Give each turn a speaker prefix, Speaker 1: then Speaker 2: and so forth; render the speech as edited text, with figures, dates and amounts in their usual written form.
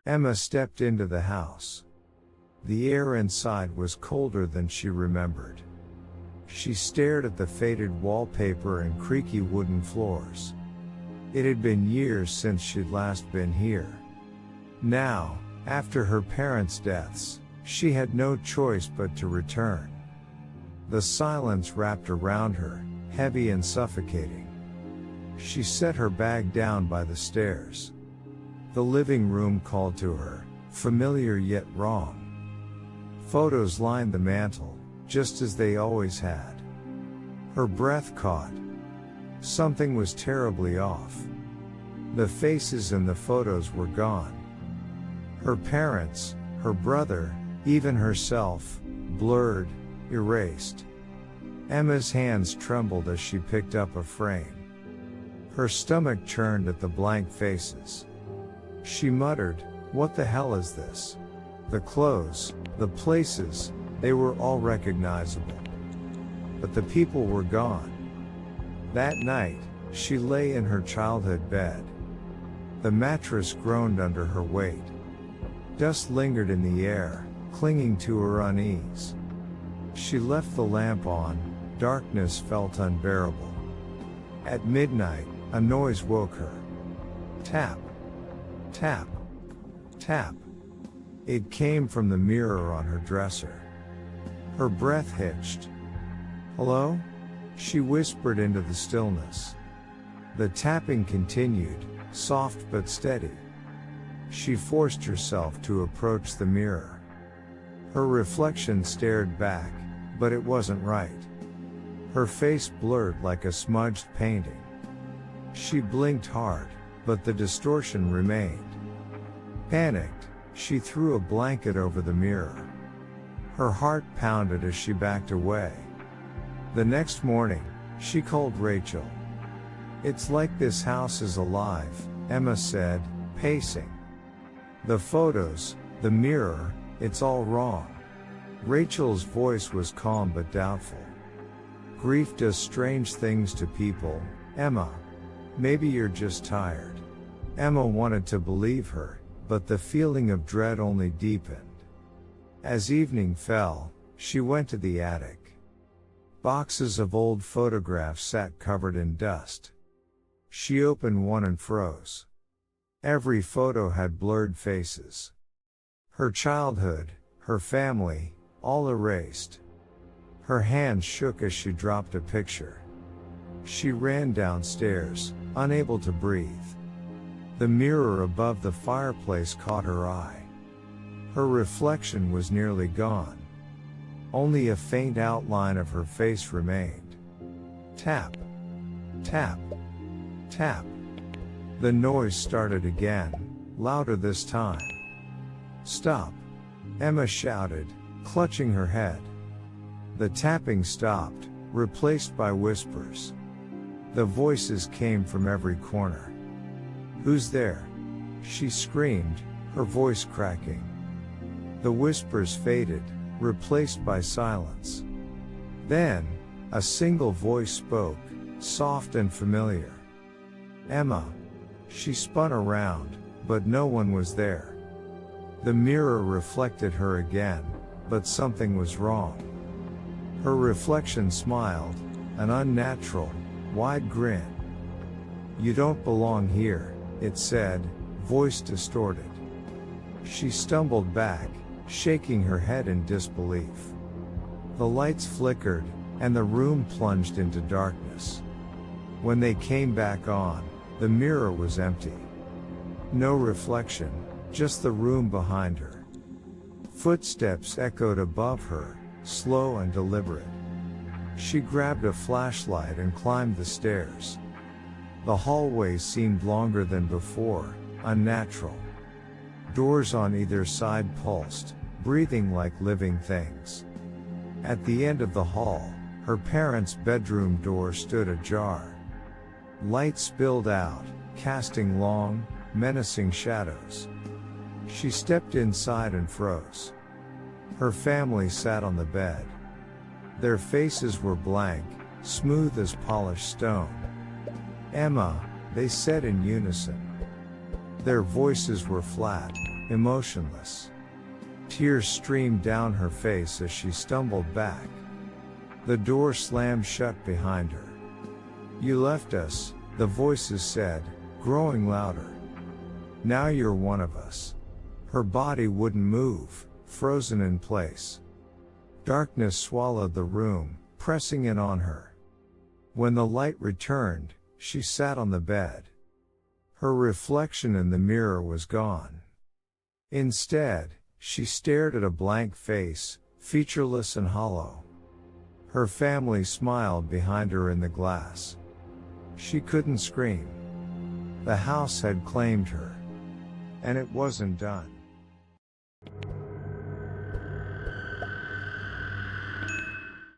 Speaker 1: Emma stepped into the house. The air inside was colder than she remembered. She stared at the faded wallpaper and creaky wooden floors. It had been years since she'd last been here. Now, after her parents' deaths, she had no choice but to return. The silence wrapped around her, heavy and suffocating. She set her bag down by the stairs. The living room called to her, familiar yet wrong. Photos lined the mantel, just as they always had. Her breath caught. Something was terribly off. The faces in the photos were gone. Her parents, her brother, even herself, blurred, erased. Emma's hands trembled as she picked up a frame. Her stomach churned at the blank faces. She muttered, "What the hell is this?" The clothes, the places, they were all recognizable. But the people were gone. That night, she lay in her childhood bed. The mattress groaned under her weight. Dust lingered in the air, clinging to her unease. She left the lamp on. Darkness felt unbearable. At midnight, a noise woke her. Tap. Tap. Tap. It came from the mirror on her dresser. Her breath hitched. "Hello?" she whispered into the stillness. The tapping continued, soft but steady. She forced herself to approach the mirror. Her reflection stared back, but it wasn't right. Her face blurred like a smudged painting. She blinked hard, but the distortion remained. Panicked, she threw a blanket over the mirror. Her heart pounded as she backed away. The next morning, she called Rachel. "It's like this house is alive," Emma said, pacing. "The photos, the mirror, it's all wrong." Rachel's voice was calm but doubtful. "Grief does strange things to people, Emma. Maybe you're just tired." Emma wanted to believe her, but the feeling of dread only deepened. As evening fell, she went to the attic. Boxes of old photographs sat covered in dust. She opened one and froze. Every photo had blurred faces. Her childhood, her family, all erased. Her hands shook as she dropped a picture. She ran downstairs, unable to breathe. The mirror above the fireplace caught her eye. Her reflection was nearly gone. Only a faint outline of her face remained. Tap. Tap. Tap. The noise started again, louder this time. "Stop!" Emma shouted, clutching her head. The tapping stopped, replaced by whispers. The voices came from every corner. "Who's there?" she screamed, her voice cracking. The whispers faded, replaced by silence. Then, a single voice spoke, soft and familiar. "Emma." She spun around, but no one was there. The mirror reflected her again, but something was wrong. Her reflection smiled, an unnatural, wide grin. "You don't belong here," it said, voice distorted. She stumbled back, shaking her head in disbelief. The lights flickered, and the room plunged into darkness. When they came back on, the mirror was empty. No reflection, just the room behind her. Footsteps echoed above her, slow and deliberate. She grabbed a flashlight and climbed the stairs. The hallway seemed longer than before, unnatural. Doors on either side pulsed, breathing like living things. At the end of the hall, her parents' bedroom door stood ajar. Light spilled out, casting long, menacing shadows. She stepped inside and froze. Her family sat on the bed. Their faces were blank, smooth as polished stone. "Emma," they said in unison. Their voices were flat, emotionless. Tears streamed down her face as she stumbled back. The door slammed shut behind her. "You left us," the voices said, growing louder. "Now you're one of us." Her body wouldn't move, frozen in place. Darkness swallowed the room, pressing in on her. When the light returned, she sat on the bed. Her reflection in the mirror was gone. Instead, she stared at a blank face, featureless and hollow. Her family smiled behind her in the glass. She couldn't scream. The house had claimed her. And it wasn't done.